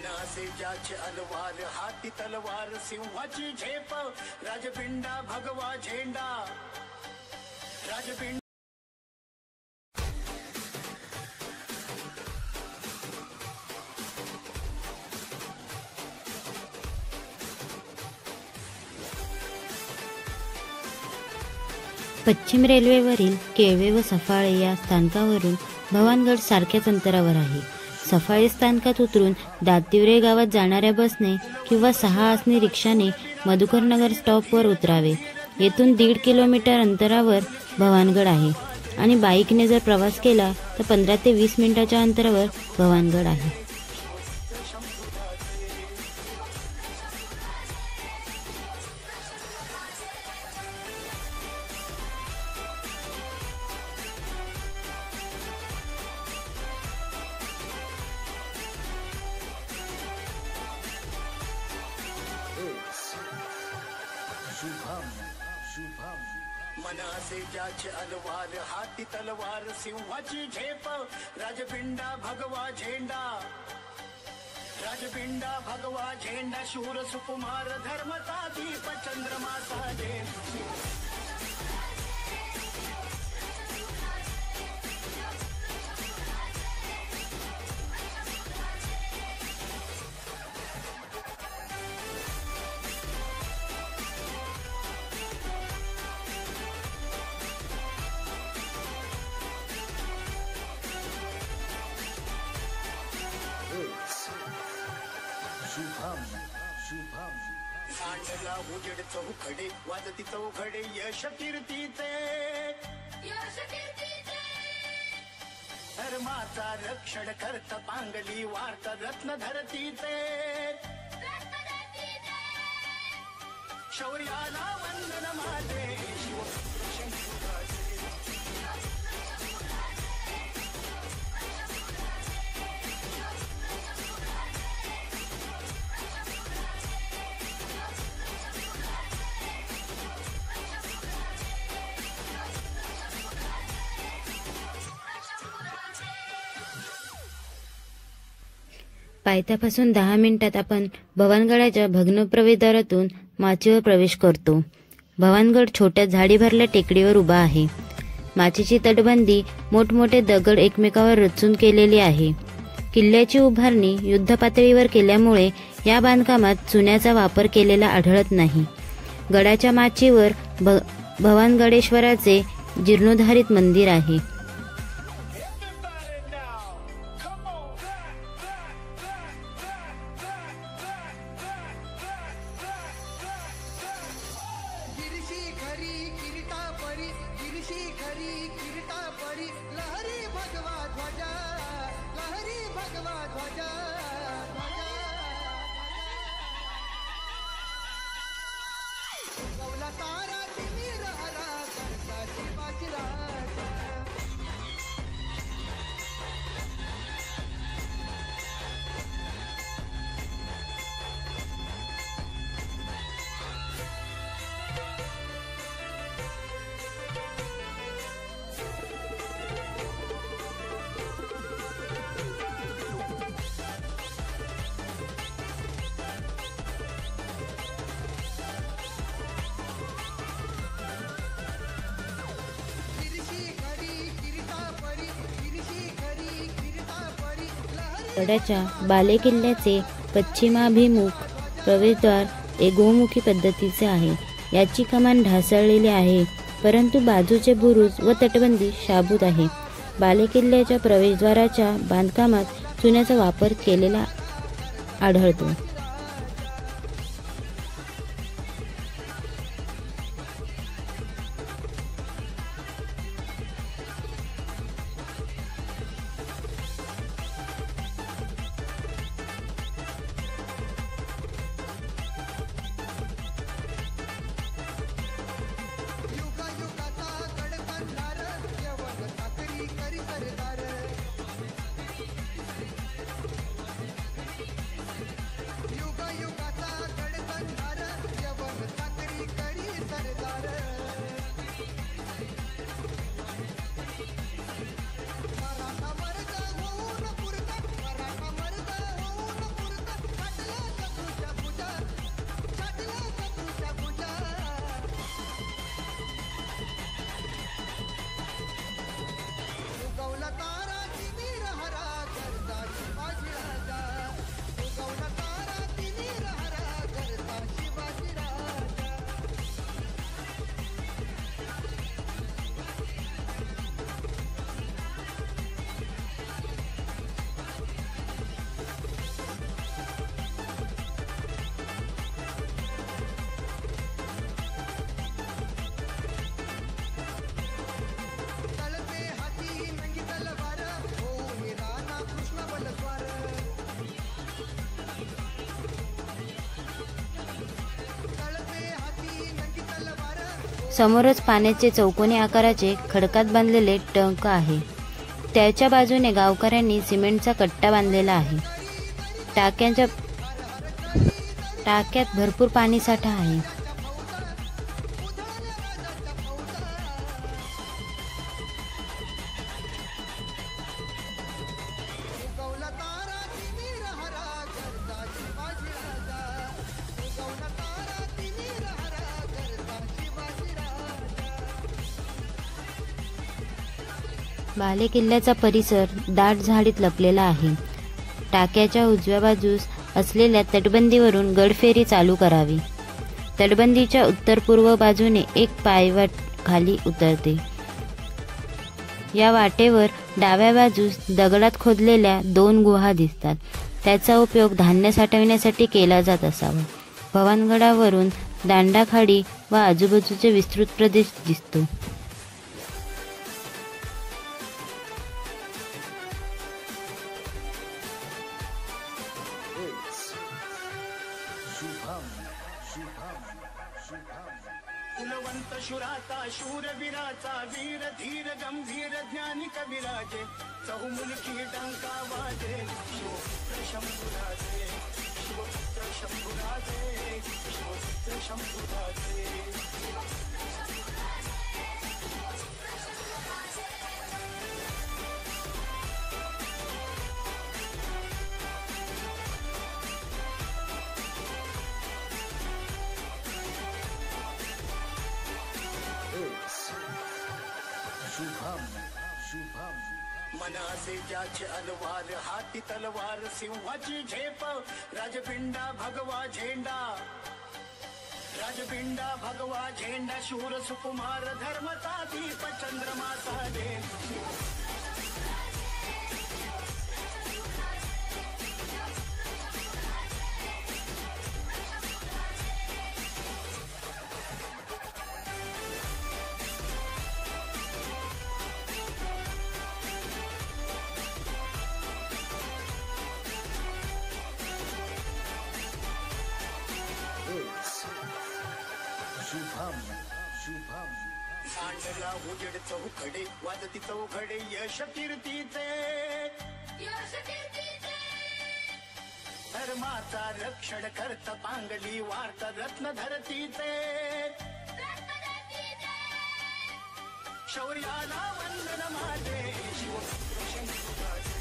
मनासे ज्याचे अलवार हाती तलवार सिंहाची झेप राजपिंडा भगवा झेंडा राजपिंड पश्चिम रेल्वेवरील केळवे व सफाळे या स्थानकावरून भवानगड सारख्याच अंतरावर आहे. सफाळे स्थानकात उतरून दातिवरे गावात जाणाऱ्या बसने किंवा 6 आसनी रिक्षाने मधुकरनगर स्टॉपवर उतरावे. येथून 1.5 किलोमीटर अंतरावर भवानगड आहे आणि बाईकने जर प्रवास केला तर 15 ते 20 मिनिटाच्या अंतरावर भवानगड आहे. मनासे ज्याचे अलवार हाती तलवार सिंहाची झेप राजपिंडा भगवा झेंडा राजपिंडा भगवा झेंडा शूर सुकुमार धर्मचा दीप चंद्रमाचा झेंडा सांडला उजेड चौखडे वाजती चौखडे यश कीर्तीचे धर्माचा रक्षण करत पांगली वार्त रत्न धरतीचे शौर्याला वंदन माझे पायथ्यापासून 10 मिनिटात आपण भवानगडाच्या भग्न प्रवेशद्वारातून माचीवर प्रवेश करतो. भवानगड छोट्या झाडी भरल्या टेकडीवर उभा आहे. माचीची तटबंदी मोठमोठे दगड एकमेकावर रचून केलेली आहे. किल्ल्याची उभारणी युद्धपातळीवर केल्यामुळे या बांधकामात चुन्याचा वापर केलेला आढळत नाही. गडाच्या माचीवर भवानगडेश्वराचे जीर्णोद्धारित मंदिर आहे. गडाच्या बालेकिल्ल्याचे पश्चिमाभिमुख प्रवेशद्वार गोमुखी पद्धतीचे आहे. याची कमान ढासळलेली आहे, परंतु बाजूचे बुरुज व तटबंदी शाबूत आहे. बालेकिल्ल्याच्या प्रवेशद्वाराच्या बांधकामात चुन्याचा वापर केलेला आढळतो. समोरच पाण्याचे चौकोनी आकाराचे खडकात बांधलेले टंक आहे. त्याच्या बाजूने गावकऱ्यांनी सिमेंटचा कट्टा बांधलेला आहे. टाक्यात भरपूर पाणीसाठा आहे. बाले किल्ल्याचा परिसर दाट झाडीत लपलेला आहे. टाक्याच्या उजव्या बाजूस असलेल्या तटबंदीवरून गडफेरी चालू करावी. तटबंदीच्या उत्तर पूर्व बाजूने एक पायवाट खाली उतरते. या वाटेवर डाव्या बाजूस दगडात खोदलेल्या 2 गुहा दिसतात. त्याचा उपयोग धान्य साठवण्यासाठी केला जात असावा. भवानगडावरून दांडाखाडी व आजूबाजूचे विस्तृत प्रदेश दिसतो. कुलवंत शुराचा शूरवीराचा वीर धीर गंभीर ज्ञानी कविराजे चहुमुलकी डंका वाजे शिवपुत्र शंभुराजे शिवपुत्र शंभुराजे शिवपुत्र शंभुराजे. मनासे ज्याचे अलवार हाती तलवार सिंहाची झेप राजपिंडा भगवा झेंडा राजपिंडा भगवा झेंडा शूर सुकुमार धर्मचा दीप चंद्रमा साले. सांडला उजेड चौकडे वाजती चौघडे यश कीर्तीचे धर्माचा रक्षण करत पांगली वार्त रत्न धरतीचे शौर्याला वंदन माझे शिवपुत्र शंभुराजे.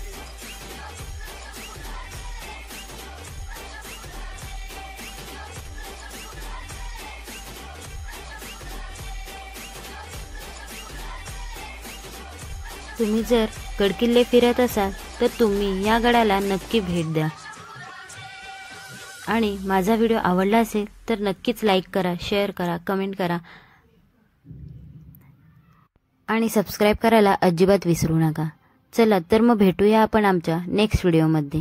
तुम्ही जर गडकिल्ले फिरत असाल तर तुम्ही या गडाला नक्की भेट द्या. आणि माझा व्हिडिओ आवडला असेल तर नक्कीच लाईक करा, शेअर करा, कमेंट करा आणि सबस्क्राईब करायला अजिबात विसरू नका. चला तर मग भेटूया आपण आमच्या नेक्स्ट व्हिडिओमध्ये.